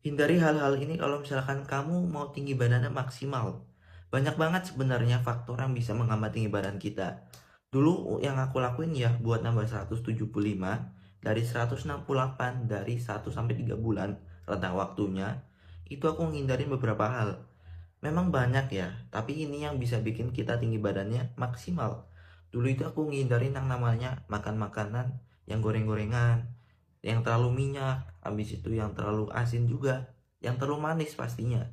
Hindari hal-hal ini kalau misalkan kamu mau tinggi badannya maksimal. Banyak banget sebenarnya faktor yang bisa menghambat tinggi badan kita. Dulu yang aku lakuin ya buat nambah 175 dari 168 dari 1 sampai 3 bulan rentang waktunya, itu aku ngindarin beberapa hal. Memang banyak ya, tapi ini yang bisa bikin kita tinggi badannya maksimal. Dulu itu aku ngindarin yang namanya makan makanan yang goreng-gorengan, yang terlalu minyak, habis itu yang terlalu asin juga, yang terlalu manis pastinya.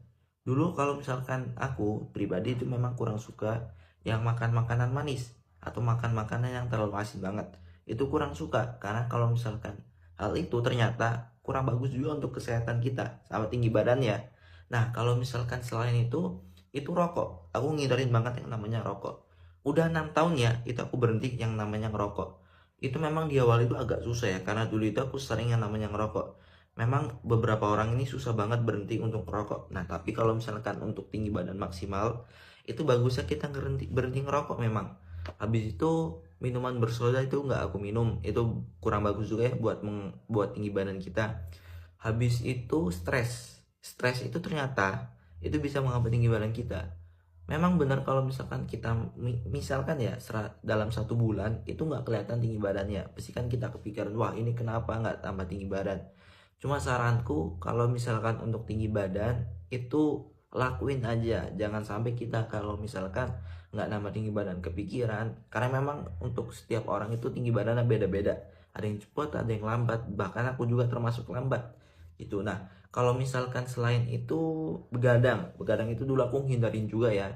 Dulu kalau misalkan aku pribadi itu memang kurang suka yang makan makanan manis atau makan makanan yang terlalu asin banget. Itu kurang suka karena kalau misalkan hal itu ternyata kurang bagus juga untuk kesehatan kita sama tinggi badan ya. Nah, kalau misalkan selain itu rokok. Aku ngindarin banget yang namanya rokok. Udah 6 tahun ya, itu aku berhenti yang namanya ngerokok. Itu memang di awal itu agak susah ya, karena dulu itu aku sering yang namanya ngerokok. Memang beberapa orang ini susah banget berhenti untuk ngerokok. Nah, tapi kalau misalkan untuk tinggi badan maksimal, itu bagusnya kita berhenti ngerokok memang. Habis itu minuman bersoda itu nggak aku minum. Itu kurang bagus juga ya buat tinggi badan kita. Habis itu stres. Stres itu ternyata itu bisa menghambat tinggi badan kita. Memang benar kalau misalkan kita misalkan ya dalam 1 bulan itu nggak kelihatan tinggi badannya. Pasti kan kita kepikiran, wah ini kenapa nggak tambah tinggi badan. Cuma saranku kalau misalkan untuk tinggi badan itu lakuin aja. Jangan sampai kita kalau misalkan nggak nambah tinggi badan kepikiran. Karena memang untuk setiap orang itu tinggi badannya beda-beda. Ada yang cepat, ada yang lambat. Bahkan aku juga termasuk lambat. Itu. Nah, kalau misalkan selain itu begadang itu dulu aku hindarin juga ya.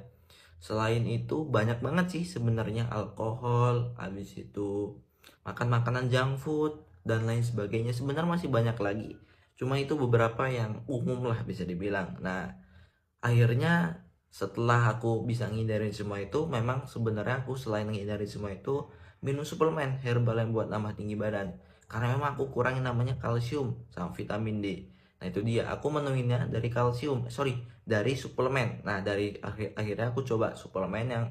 Selain itu banyak banget sih sebenarnya alkohol, habis itu makan makanan junk food dan lain sebagainya. Sebenarnya masih banyak lagi. Cuma itu beberapa yang umum lah bisa dibilang. Nah, akhirnya setelah aku bisa ngindarin semua itu, memang sebenarnya aku selain ngindarin semua itu minum suplemen herbal yang buat nambah tinggi badan. Karena memang aku kurangin namanya kalsium sama vitamin D. Nah itu dia, aku menemuinya dari dari suplemen. Nah akhirnya aku coba suplemen yang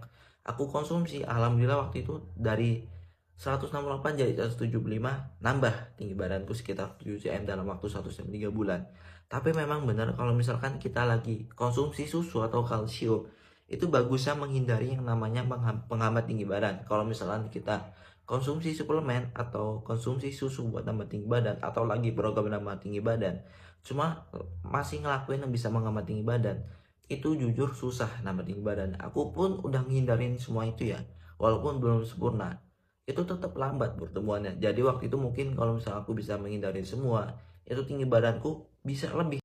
aku konsumsi. Alhamdulillah waktu itu dari 168 jadi 175, nambah tinggi badanku sekitar 7 cm dalam waktu 1 sampai 3 bulan. Tapi memang benar kalau misalkan kita lagi konsumsi susu atau kalsium, itu bagusnya menghindari yang namanya penghambat tinggi badan. Kalau misalkan kita konsumsi suplemen atau konsumsi susu buat nambah tinggi badan atau lagi program nambah tinggi badan, cuma masih ngelakuin yang bisa menghambat tinggi badan, itu jujur susah nambah tinggi badan. Aku pun udah ngehindarin semua itu ya, walaupun belum sempurna, itu tetap lambat pertumbuhannya. Jadi waktu itu mungkin kalau misalnya aku bisa menghindari semua, itu tinggi badanku bisa lebih